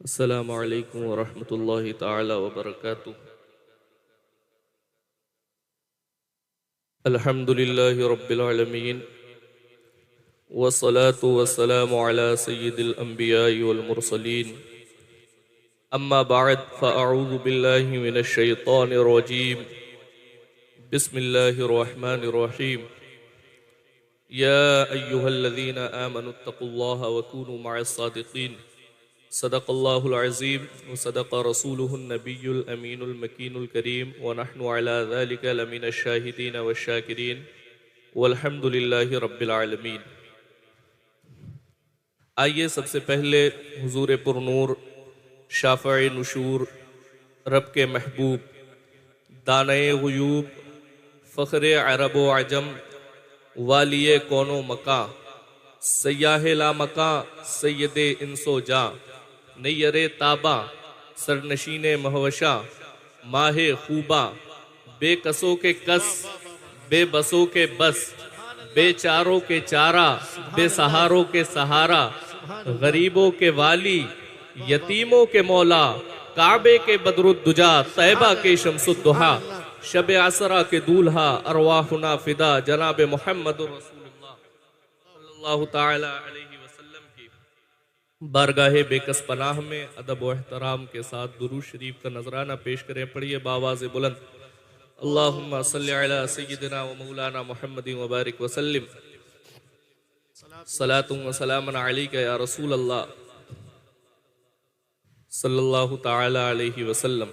अस्सलामु अलैकुम वरहमतुल्लाहि ताला वबरकातुह। अल्हम्दुलिल्लाहि रब्बिल आलमीन वस्सलातु वस्सलामु अला सय्यिदिल अंबियाइ वल मुरसलीन। अम्मा बअद फ़अऊज़ु बिल्लाहि मिनश शैतानिर रजीम। बिस्मिल्लाहिर रहमानिर रहीम। या अय्युहल्लज़ीना आमनुत्तक़ुल्लाहा व कूनू मअस सादिक़ीन। सदक़ल्लाहुल अज़ीम व सदक़ रसूलुहुन नबियुल अमीनुल मकीनुल करीम व नहनु अला ज़ालिका लमिनश शाहिदीन व शाकिरीन वल्हम्दुलिल्लाहि रब्बिल आलमीन। आइए सबसे पहले हुज़ूर पुरनूर शाफ़ए नुशूर रब के महबूब दाने ग़ुयूब फ़ख्रे अरब व अजम वालिए कौनो मका सय्याहे ला मका सैयदे इंसो जा नैयरे ताबा सरनशीने महवशा माहे खूबा बेकसों के कस बेबसों के बस बेचारों के चारा बेसहारों के सहारा गरीबों के वाली यतीमों के मौला काबे के बदरुद्दुजा तैबा के शम्सुद्दुहा शब असरा के दूल्हा अरवाहुना फिदा जनाब मुहम्मदुर रसूलुल्लाह सल्लल्लाहु ताला अलैहि वसल्लम की बारगाहे बेकस पनाह में अदब व एहतराम के साथ दुरूद शरीफ का नजराना पेश करें। पढ़िए बावाज़ बुलंद, अल्लाहुम्मा सल्लि अला सय्यिदिना व मौलाना मुहम्मदिन व बारिक व सल्लिम सलातुन व सलामन अलैका या रसूल अल्लाह सल्लल्लाहु ताला अलैहि वसल्लम।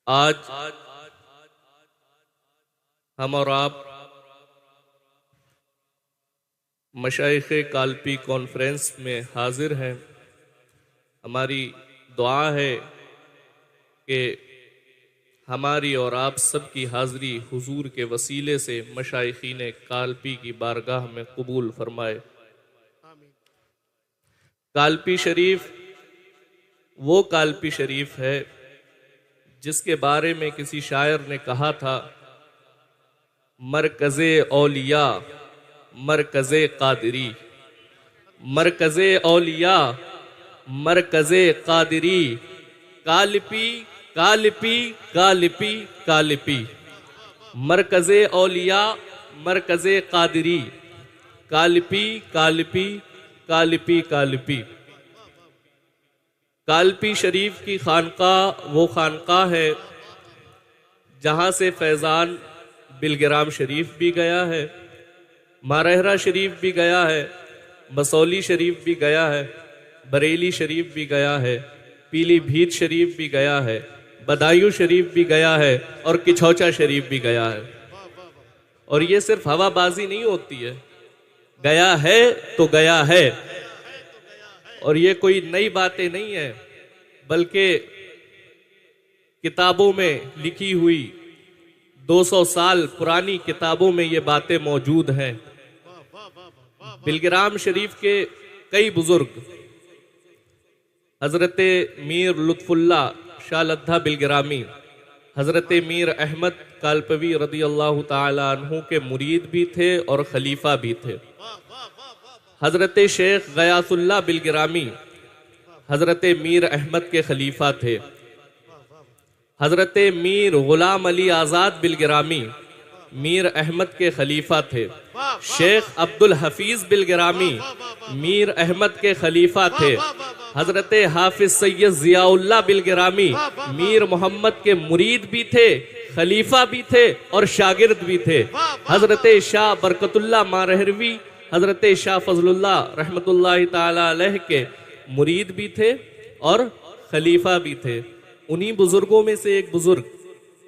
आज हम और आप मशाइख़े कालपी कॉन्फ्रेंस में हाजिर हैं। हमारी दुआ है कि हमारी और आप सबकी हाज़िरी हुजूर के वसीले से मशाइख़ीन कालपी की बारगाह में कबूल फरमाए। कालपी शरीफ वो कालपी शरीफ है जिसके बारे में किसी शायर ने कहा था, मरकज़े औलिया मरकज़े कादिरी, मरकज़े औलिया मरकज़े कादिरी, कालिपी कालिपी कालिपी कालिपी, मरकज़े औलिया मरकज़े कादिरी, कालिपी कालिपी कालिपी कालिपी। कालपी शरीफ की खानका वो खानका है जहाँ से फैज़ान बिलग्राम शरीफ भी गया है, मारहरा शरीफ भी गया है, बसौली शरीफ भी गया है, बरेली शरीफ भी गया है, पीलीभीत शरीफ भी गया है, बदायूं शरीफ भी गया है और किछौचा शरीफ भी गया है। और ये सिर्फ हवाबाजी नहीं होती है, गया है तो गया है। और ये कोई नई बातें नहीं है, बल्कि किताबों में लिखी हुई 200 साल पुरानी किताबों में ये बातें मौजूद हैं। बिलग्राम शरीफ के कई बुजुर्ग, हजरत मीर लुत्फुल्ला शाह लद्दा बिलग्रामी, हजरत मीर अहमद कालपवी रदी अल्लाह ताला अन्हु के मुरीद भी थे और खलीफा भी थे। हजरत शेख गयासुल्लाह बिलग्रामी हजरत मीर अहमद के खलीफा थे। हजरत मीर गुलाम अली आज़ाद बिलग्रामी मीर अहमद के खलीफा थे। शेख अब्दुल हफीज बिलग्रामी मीर अहमद के खलीफा थे। हजरत हाफिज सैयद जियाउल्लाह बिलग्रामी मीर मोहम्मद के मुरीद भी थे, खलीफा भी थे और शागिर्द भी थे। हजरत शाह बरकतुल्लाह मारहरवी हजरत शाह फजलुल्लाह रहमतुल्लाहि ताला अलैह के मुरीद भी थे और खलीफा भी थे। उन्हीं बुजुर्गों में से एक बुजुर्ग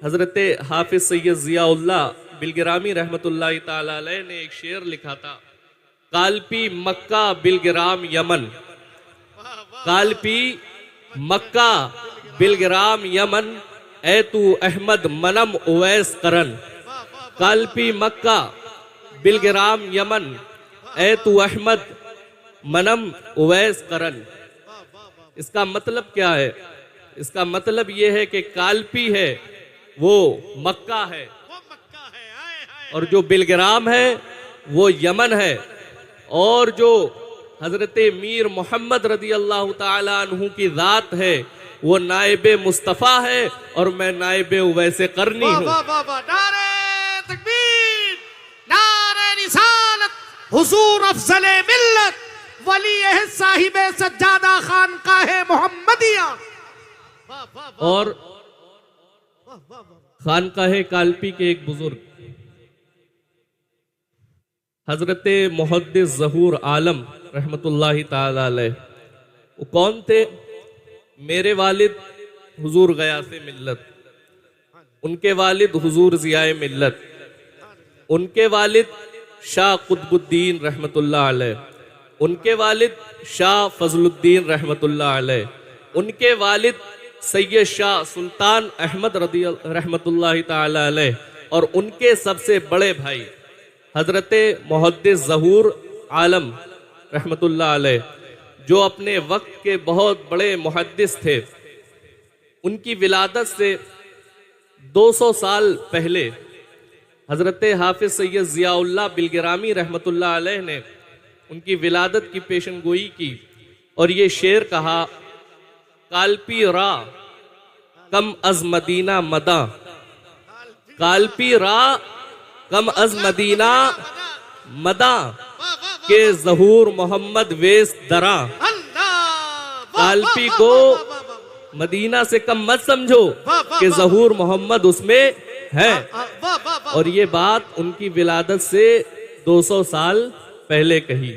हजरत हाफिज सैयद जियाउल्लाह बिलग्रामी रहमतुल्लाहि ताला अलैह ने एक शेर लिखा था, कालपी मक्का बिलग्राम यमन, कालपी मक्का बिलग्राम यमन, ए तू अहमद मनम उवैस करन, कालपी मक्का बिलग्राम यमन, ए तू अहमद मनम उवैस करन। इसका मतलब क्या है? इसका मतलब यह है कि कालपी है वो मक्का है और जो बिलग्राम है वो यमन है, और जो हजरत मीर मोहम्मद रदी अल्लाह ताला अन्हु की जात है, वो नाइब मुस्तफ़ा है और मैं नाइब उवैसे करनी हूँ। नारे तकबीर, नारे रिसालत, हुजूर अफजले मिल्लत, वली साहिब सज्जादा खानकाहे मोहम्मदिया। और खानकाहे कालपी के एक बुजुर्ग हजरत मुहद्दिस ज़हूर आलम रहमतुल्लाहि ताला अलैह, वो कौन थे? मेरे वालिद हुजूर गयासे मिल्लत, उनके वालिद हुजूर ज़ियाए मिल्लत, उनके वालिद शाह कुतुबुद्दीन रहमतुल्लाह अलैह, उनके वालिद शाह फजलुद्दीन रहमतुल्लाह अलैह, उनके वालिद सैयद शाह सुल्तान अहमद रदी रहमतुल्लाहि ताला अलैह, और उनके सबसे बड़े भाई हजरत मुहद्दिस ज़हूर आलम रहमतुल्लाह अलैह, जो अपने वक्त के बहुत बड़े मुहद्दिस थे। उनकी विलादत से 200 साल पहले हजरत हाफिज सैयद ज़ियाउल्लाह बिलगिरामी रहमतुल्लाह अलैह ने उनकी विलादत की पेशनगोई की और ये शेर कहा, कालपी रा कम अज मदीना मदा, कालपी रा कम अज मदीना मदा के ज़हूर मोहम्मद वेस दरा। कालपी को मदीना से कम मत समझो कि ज़हूर मोहम्मद उसमें है। और ये बात उनकी विलादत से 200 साल पहले कही।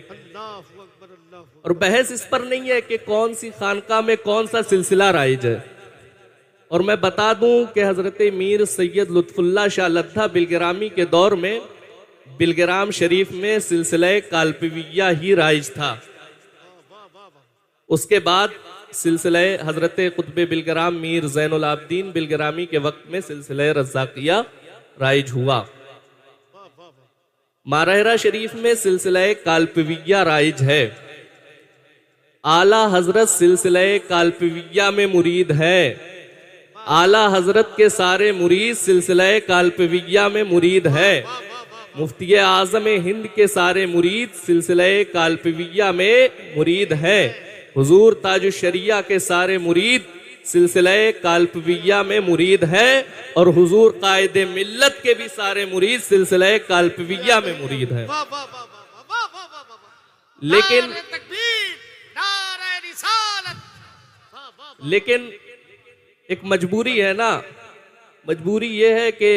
और बहस इस पर नहीं है कि कौन सी खानका में कौन सा सिलसिला राइज है। और मैं बता दूं कि हजरत मीर सैयद लुत्फुल्लाह शाह लद्दा बिलगिरामी के दौर में बिलगिराम शरीफ में सिलसिला कालपीविया ही राइज था। उसके बाद सिलसिला हजरत कुतुब बिलगिराम मीर ज़ैनुल आबदीन बिलगिरामी के वक्त में सिलसिला रज़ाकिया राइज हुआ। मारहरा शरीफ में सिलसिला कालपीविया राइज है। आला हजरत सिलसिला कालपीविया में मुरीद है। आला हजरत के सारे मुरीद सिलसिला कालपीविया में मुरीद है। मुफ्ती आज़म हिंद के सारे मुरीद सिलसिला कालपीविया में मुरीद है। हुजूर ताजुश शरिया के सारे मुरीद सिलसिला कालपीविया में मुरीद है। और हुजूर कायदे मिल्लत के भी सारे मुरीद सिलसिला कालपीविया में मुरीद है। लेकिन एक मजबूरी है ना, मजबूरी ये है कि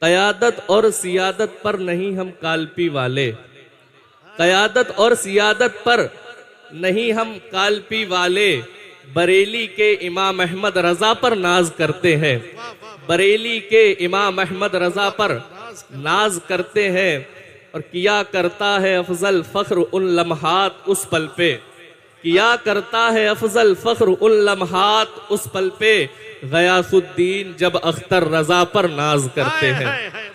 क़यादत और सियादत पर नहीं हम कालपी वाले, क़यादत और सियादत पर नहीं हम कालपी वाले। बरेली के इमाम अहमद रजा पर नाज करते हैं, बरेली के इमाम अहमद रजा पर नाज करते हैं। और किया करता है अफजल फख्र उन लम्हात उस पल पे, किया करता है अफजल फख्र उन लम्हात उस पल पे, गयासुद्दीन जब अख्तर रजा पर नाज करते हैं।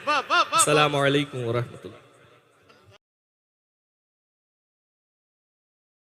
अस्सलामु अलैकुम व रहमतुल्लाह।